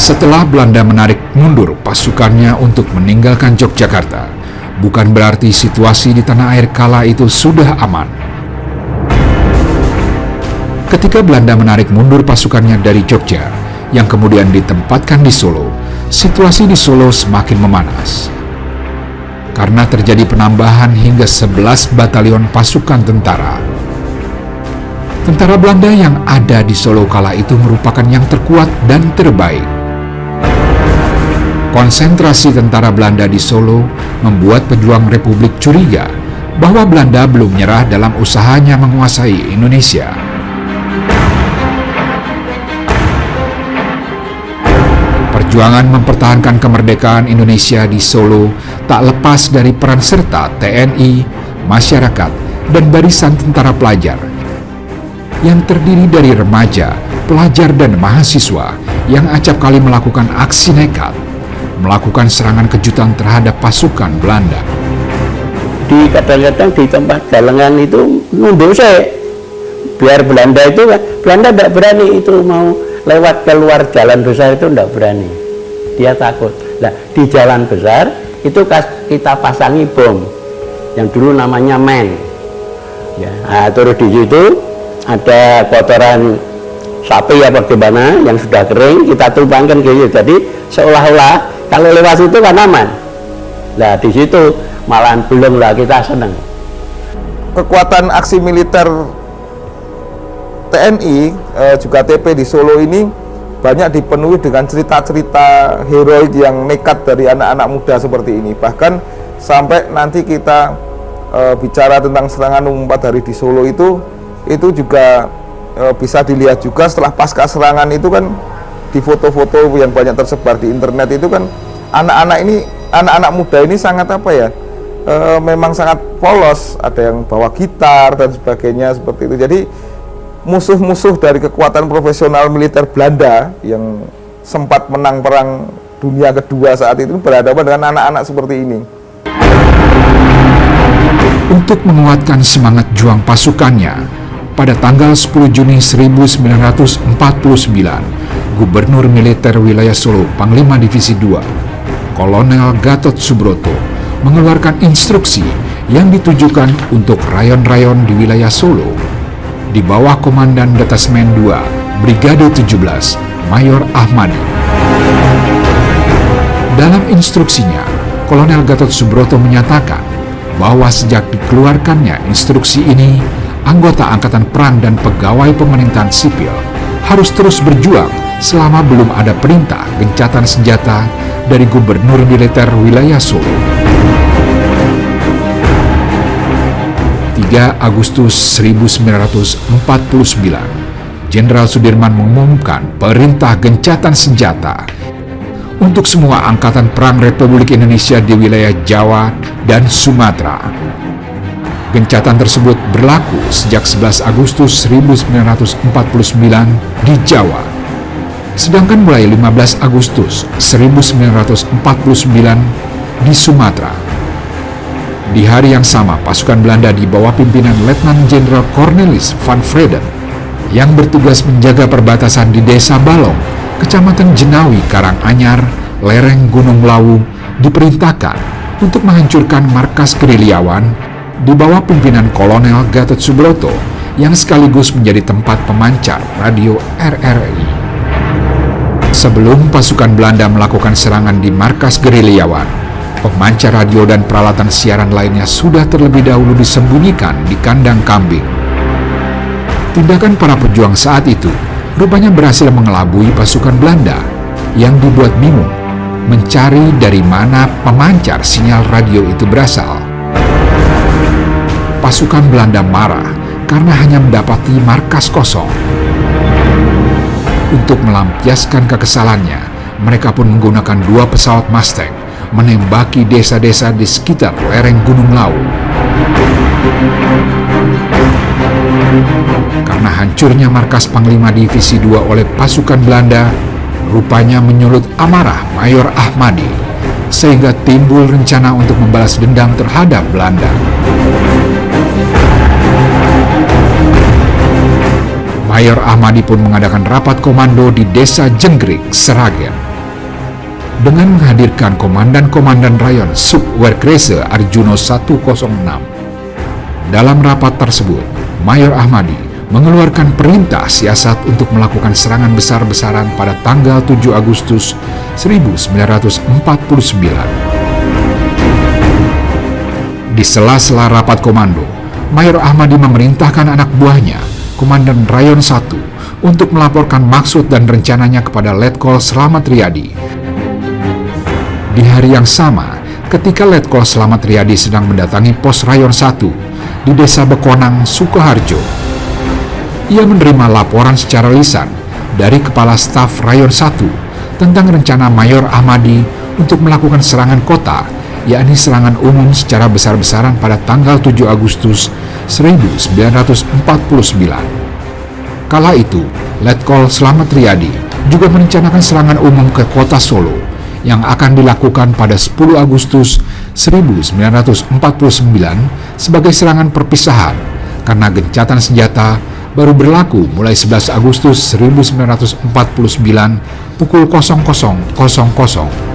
Setelah Belanda menarik mundur pasukannya untuk meninggalkan Yogyakarta, bukan berarti situasi di tanah air kala itu sudah aman. Ketika Belanda menarik mundur pasukannya dari Jogja, yang kemudian ditempatkan di Solo, situasi di Solo semakin memanas. Karena terjadi penambahan hingga 11 batalion pasukan tentara. Tentara Belanda yang ada di Solo kala itu merupakan yang terkuat dan terbaik. Konsentrasi tentara Belanda di Solo membuat pejuang Republik curiga bahwa Belanda belum menyerah dalam usahanya menguasai Indonesia. Perjuangan mempertahankan kemerdekaan Indonesia di Solo tak lepas dari peran serta TNI, masyarakat, dan barisan tentara pelajar yang terdiri dari remaja, pelajar, dan mahasiswa yang acap kali melakukan aksi nekat, melakukan serangan kejutan terhadap pasukan Belanda. Di kadang-kadang di tempat galengan itu mundur saya, biar Belanda itu kan, Belanda tidak berani itu mau lewat keluar jalan besar itu tidak berani, dia takut. Nah di jalan besar itu kita pasangi bom, yang dulu namanya men. Ya, nah, terus di situ ada kotoran sapi apa gimana yang sudah kering kita tumpangkan gitu, jadi seolah-olah kalau lewat situ kan aman. Nah di situ malahan belum lah kita senang. Kekuatan aksi militer TNI juga TP di Solo ini banyak dipenuhi dengan cerita-cerita heroik yang nekat dari anak-anak muda seperti ini. Bahkan sampai nanti kita bicara tentang serangan umum 4 hari di Solo itu juga bisa dilihat juga setelah pasca serangan itu kan, di foto-foto yang banyak tersebar di internet itu kan anak-anak muda ini sangat memang sangat polos, ada yang bawa gitar dan sebagainya seperti itu. Jadi musuh-musuh dari kekuatan profesional militer Belanda yang sempat menang perang dunia kedua saat itu berhadapan dengan anak-anak seperti ini. Untuk menguatkan semangat juang pasukannya, pada tanggal 10 Juni 1949, Gubernur Militer Wilayah Solo Panglima Divisi 2, Kolonel Gatot Subroto, mengeluarkan instruksi yang ditujukan untuk rayon-rayon di wilayah Solo, di bawah Komandan Detasmen 2, Brigade 17, Mayor Ahmadi. Dalam instruksinya, Kolonel Gatot Subroto menyatakan bahwa sejak dikeluarkannya instruksi ini, anggota Angkatan Perang dan pegawai pemerintahan sipil harus terus berjuang selama belum ada perintah gencatan senjata dari Gubernur Militer Wilayah Solo. 3 Agustus 1949, Jenderal Sudirman mengumumkan perintah gencatan senjata untuk semua Angkatan Perang Republik Indonesia di wilayah Jawa dan Sumatera. Gencatan tersebut berlaku sejak 11 Agustus 1949 di Jawa. Sedangkan mulai 15 Agustus 1949 di Sumatera. Di hari yang sama, pasukan Belanda di bawah pimpinan Letnan Jenderal Cornelis van Vreden yang bertugas menjaga perbatasan di Desa Balong, Kecamatan Jenawi, Karanganyar, lereng Gunung Lawu, diperintahkan untuk menghancurkan markas gerilyawan di bawah pimpinan Kolonel Gatot Subroto yang sekaligus menjadi tempat pemancar radio RRI. Sebelum pasukan Belanda melakukan serangan di markas gerilyawan, pemancar radio dan peralatan siaran lainnya sudah terlebih dahulu disembunyikan di kandang kambing. Tindakan para pejuang saat itu rupanya berhasil mengelabui pasukan Belanda yang dibuat bingung mencari dari mana pemancar sinyal radio itu berasal. Pasukan Belanda marah karena hanya mendapati markas kosong. Untuk melampiaskan kekesalannya, mereka pun menggunakan 2 pesawat Mustang menembaki desa-desa di sekitar lereng Gunung Lawu. Karena hancurnya markas Panglima Divisi 2 oleh pasukan Belanda, rupanya menyulut amarah Mayor Ahmadi, sehingga timbul rencana untuk membalas dendam terhadap Belanda. Mayor Ahmadi pun mengadakan rapat komando di Desa Jenggrik, Seragen, dengan menghadirkan Komandan-Komandan Rayon Subwerkrese Arjuno 106. Dalam rapat tersebut, Mayor Ahmadi mengeluarkan perintah siasat untuk melakukan serangan besar-besaran pada tanggal 7 Agustus 1949. Di sela-sela rapat komando, Mayor Ahmadi memerintahkan anak buahnya, Komandan Rayon 1, untuk melaporkan maksud dan rencananya kepada Letkol Slamet Riyadi. Di hari yang sama, ketika Letkol Slamet Riyadi sedang mendatangi pos Rayon 1 di Desa Bekonang, Sukoharjo, ia menerima laporan secara lisan dari Kepala Staf Rayon 1 tentang rencana Mayor Ahmadi untuk melakukan serangan kota, yakni serangan umum secara besar-besaran pada tanggal 7 Agustus 1949. Kala itu, Letkol Slamet Riyadi juga merencanakan serangan umum ke kota Solo yang akan dilakukan pada 10 Agustus 1949 sebagai serangan perpisahan karena gencatan senjata baru berlaku mulai 11 Agustus 1949 pukul 00.00